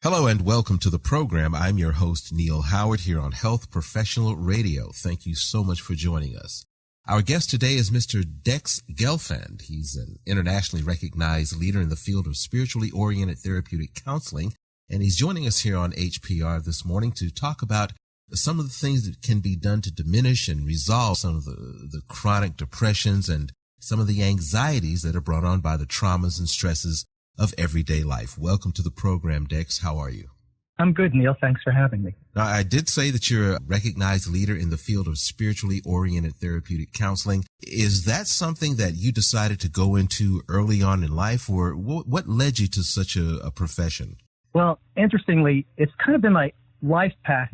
Hello and welcome to the program. I'm your host, Neil Howard, here on Health Professional Radio. Thank you so much for joining us. Our guest today is Mr. Dex Gelfand. He's an internationally recognized leader in the field of spiritually oriented therapeutic counseling, and he's joining us here on HPR this morning to talk about some of the things that can be done to diminish and resolve some of the chronic depressions and some of the anxieties that are brought on by the traumas and stresses of everyday life. Welcome to the program, Dex. How are you? I'm good, Neil. Thanks for having me. Now, I did say that you're a recognized leader in the field of spiritually oriented therapeutic counseling. Is that something that you decided to go into early on in life, or what led you to such a profession? Well, interestingly, it's kind of been my life path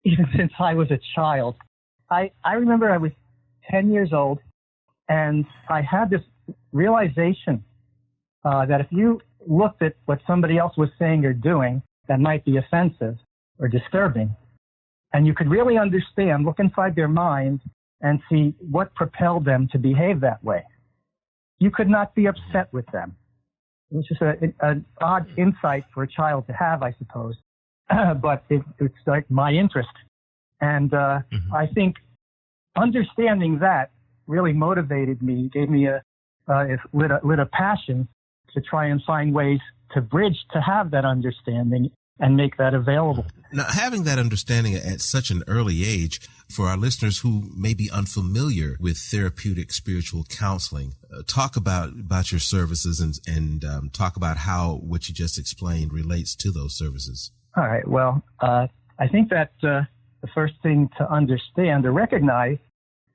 even since I was a child. I remember I was 10 years old, and I had this realization that if you looked at what somebody else was saying or doing that might be offensive or disturbing, and you could really understand, look inside their mind and see what propelled them to behave that way, you could not be upset with them. It was just an odd insight for a child to have, I suppose, but it's like my interest. And I think understanding that really motivated me, gave me lit a passion to try and find ways to bridge, to have that understanding and make that available. Now, having that understanding at such an early age, for our listeners who may be unfamiliar with therapeutic spiritual counseling, talk about your services and talk about how what you just explained relates to those services. All right. Well, I think that the first thing to understand or recognize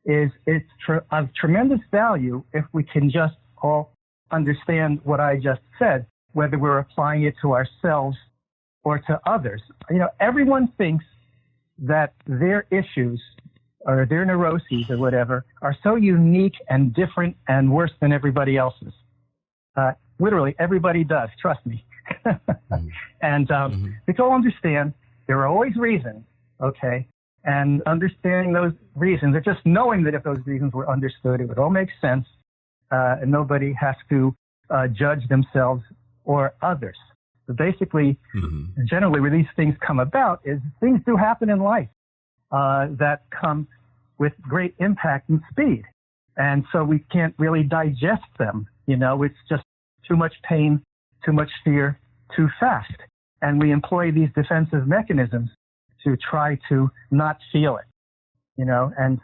is it's of tremendous value if we can just all understand what I just said, whether we're applying it to ourselves or to others. You know, everyone thinks that their issues or their neuroses or whatever are so unique and different and worse than everybody else's. Literally, everybody does, trust me. And we all understand there are always reasons, okay? And understanding those reasons, or just knowing that if those reasons were understood, it would all make sense, and nobody has to judge themselves or others. So basically, generally where these things come about is things do happen in life that come with great impact and speed. And so we can't really digest them. You know, it's just too much pain, too much fear, too fast. And we employ these defensive mechanisms to try to not feel it, you know, and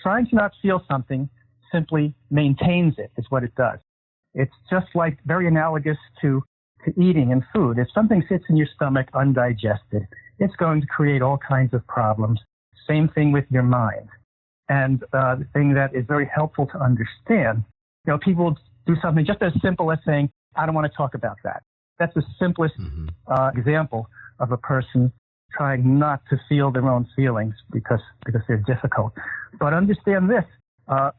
trying to not feel something simply maintains it, is what it does. It's just like very analogous to eating and food. If something sits in your stomach undigested, it's going to create all kinds of problems. Same thing with your mind. And the thing that is very helpful to understand, you know, people do something just as simple as saying, I don't want to talk about that. That's the simplest example of a person trying not to feel their own feelings because they're difficult. But understand this,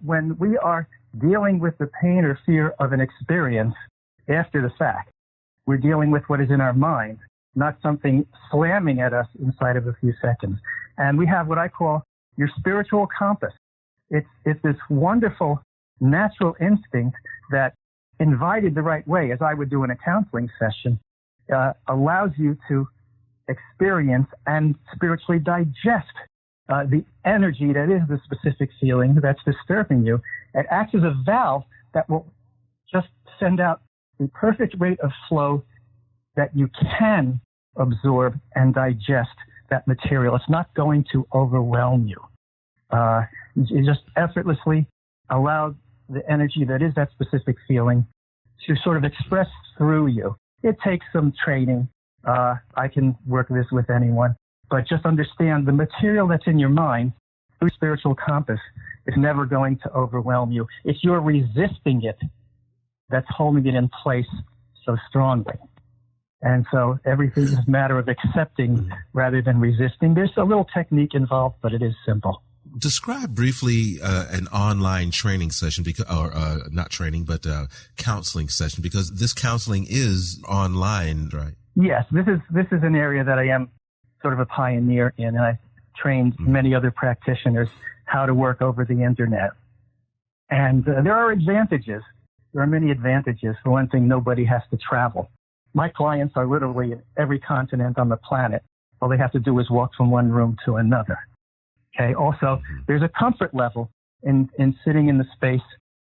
when we are dealing with the pain or fear of an experience after the fact, we're dealing with what is in our mind, not something slamming at us inside of a few seconds. And we have what I call your spiritual compass. It's this wonderful natural instinct that, invited the right way, as I would do in a counseling session, allows you to experience and spiritually digest the energy that is the specific feeling that's disturbing you. It acts as a valve that will just send out the perfect rate of flow that you can absorb and digest that material. It's not going to overwhelm you. You just effortlessly allow the energy that is that specific feeling to sort of express through you. It takes some training. I can work this with anyone, but just understand the material that's in your mind through spiritual compass is never going to overwhelm you. It's your resisting it that's holding it in place so strongly. And so everything is a matter of accepting rather than resisting. There's a little technique involved, but it is simple. Describe briefly an online training session, not training, but counseling session, because this counseling is online, right? Yes, this is an area that I am sort of a pioneer in, and I've trained many other practitioners how to work over the internet. And there are advantages. There are many advantages. For one thing, nobody has to travel. My clients are literally in every continent on the planet. All they have to do is walk from one room to another. Okay. Also, there's a comfort level in sitting in the space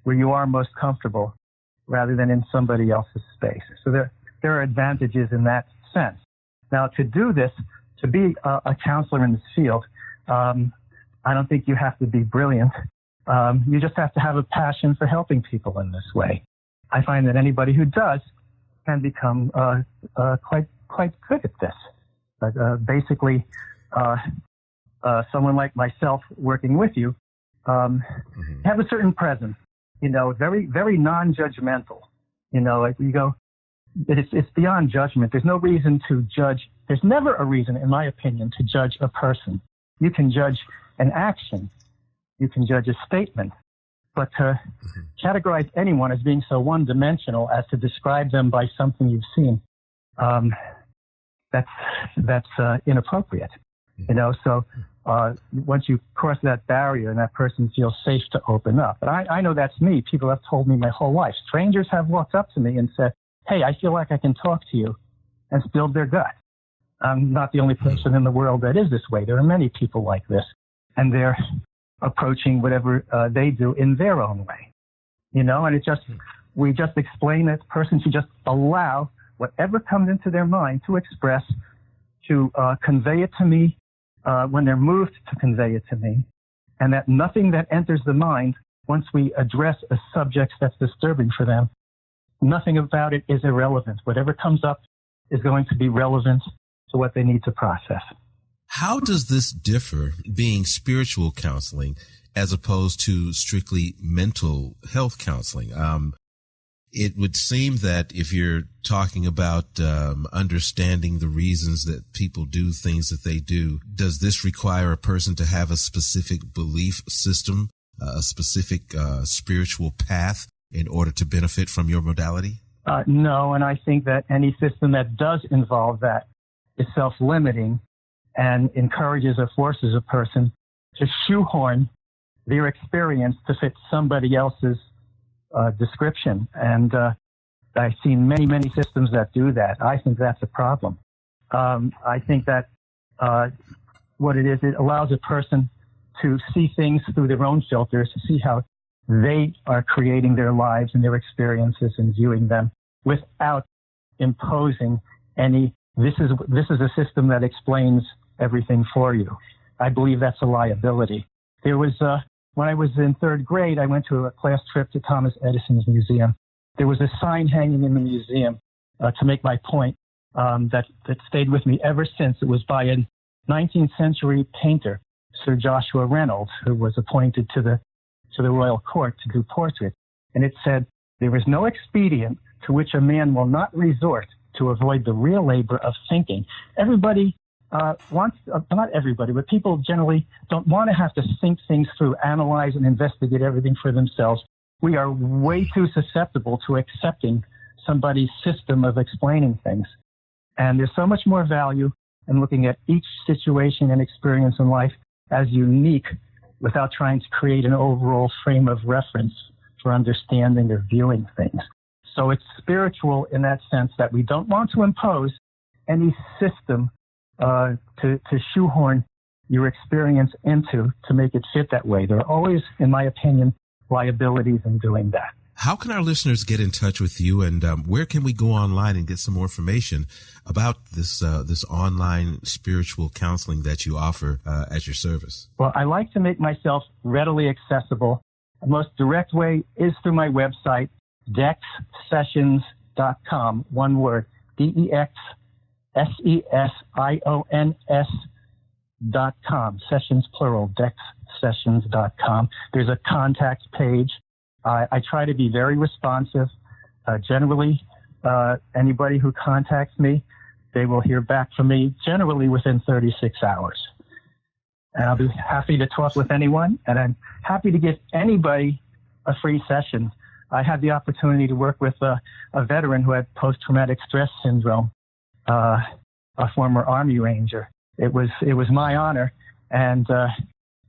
where you are most comfortable rather than in somebody else's space. So there are advantages in that sense. Now, to do this, to be a counselor in this field, I don't think you have to be brilliant. You just have to have a passion for helping people in this way. I find that anybody who does can become quite good at this. Basically, someone like myself working with you have a certain presence, very, very non-judgmental. Like you go, it's beyond judgment. There's no reason to judge. There's never a reason, in my opinion, to judge a person. You can judge an action. You can judge a statement. But to categorize anyone as being so one-dimensional as to describe them by something you've seen, that's inappropriate. So once you cross that barrier and that person feels safe to open up. But I know that's me. People have told me my whole life. Strangers have walked up to me and said, hey, I feel like I can talk to you, and spilled their gut. I'm not the only person in the world that is this way. There are many people like this, and they're approaching whatever they do in their own way. And we just explain that person should just allow whatever comes into their mind to express, to convey it to me when they're moved to convey it to me, and that nothing that enters the mind, once we address a subject that's disturbing for them, nothing about it is irrelevant. Whatever comes up is going to be relevant to what they need to process. How does this differ, being spiritual counseling as opposed to strictly mental health counseling? It would seem that if you're talking about understanding the reasons that people do things that they do, does this require a person to have a specific belief system, a specific spiritual path in order to benefit from your modality? No, and I think that any system that does involve that is self-limiting and encourages or forces a person to shoehorn their experience to fit somebody else's description. And I've seen many, many systems that do that. I think that's a problem. I think that what it is, it allows a person to see things through their own filters, to see how they are creating their lives and their experiences and viewing them without imposing any, this is a system that explains everything for you. I believe that's a liability. There was, when I was in third grade, I went to a class trip to Thomas Edison's museum. There was a sign hanging in the museum to make my point that stayed with me ever since. It was by a 19th century painter, Sir Joshua Reynolds, who was appointed to the royal court to do portraits. And it said, there is no expedient to which a man will not resort to avoid the real labor of thinking. Everybody wants, not everybody, but people generally don't want to have to think things through, analyze and investigate everything for themselves. We are way too susceptible to accepting somebody's system of explaining things. And there's so much more value in looking at each situation and experience in life as unique without trying to create an overall frame of reference for understanding or viewing things. So it's spiritual in that sense that we don't want to impose any system to shoehorn your experience into to make it fit that way. There are always, in my opinion, liabilities in doing that. How can our listeners get in touch with you, and where can we go online and get some more information about this online spiritual counseling that you offer at your service? Well, I like to make myself readily accessible. The most direct way is through my website, dexsessions.com, one word, DEXSESSIONS.com, sessions plural, dexsessions.com. There's a contact page. I try to be very responsive. Generally, anybody who contacts me, they will hear back from me generally within 36 hours. And I'll be happy to talk with anyone, and I'm happy to give anybody a free session. I had the opportunity to work with a veteran who had post-traumatic stress syndrome, a former Army Ranger. It was my honor, and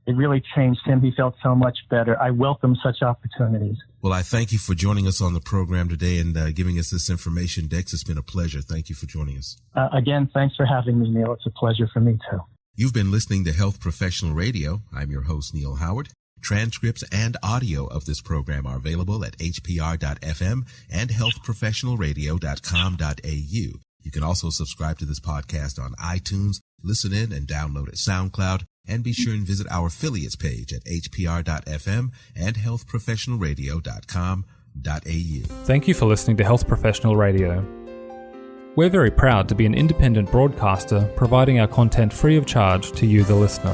it really changed him. He felt so much better. I welcome such opportunities. Well, I thank you for joining us on the program today and giving us this information. Dex, it's been a pleasure. Thank you for joining us. Again, thanks for having me, Neil. It's a pleasure for me, too. You've been listening to Health Professional Radio. I'm your host, Neil Howard. Transcripts and audio of this program are available at hpr.fm and healthprofessionalradio.com.au. You can also subscribe to this podcast on iTunes, listen in and download at SoundCloud, and be sure and visit our affiliates page at hpr.fm and healthprofessionalradio.com.au. Thank you for listening to Health Professional Radio. We're very proud to be an independent broadcaster providing our content free of charge to you, the listener.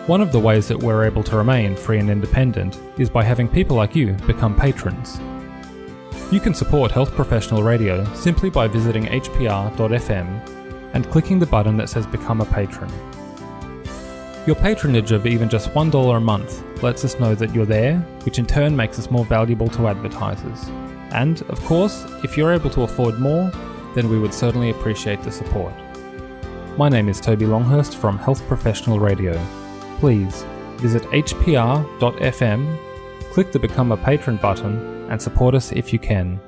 One of the ways that we're able to remain free and independent is by having people like you become patrons. You can support Health Professional Radio simply by visiting hpr.fm and clicking the button that says Become a Patron. Your patronage of even just $1 a month lets us know that you're there, which in turn makes us more valuable to advertisers. And, of course, if you're able to afford more, then we would certainly appreciate the support. My name is Toby Longhurst from Health Professional Radio. Please visit hpr.fm, click the Become a Patron button, and support us if you can.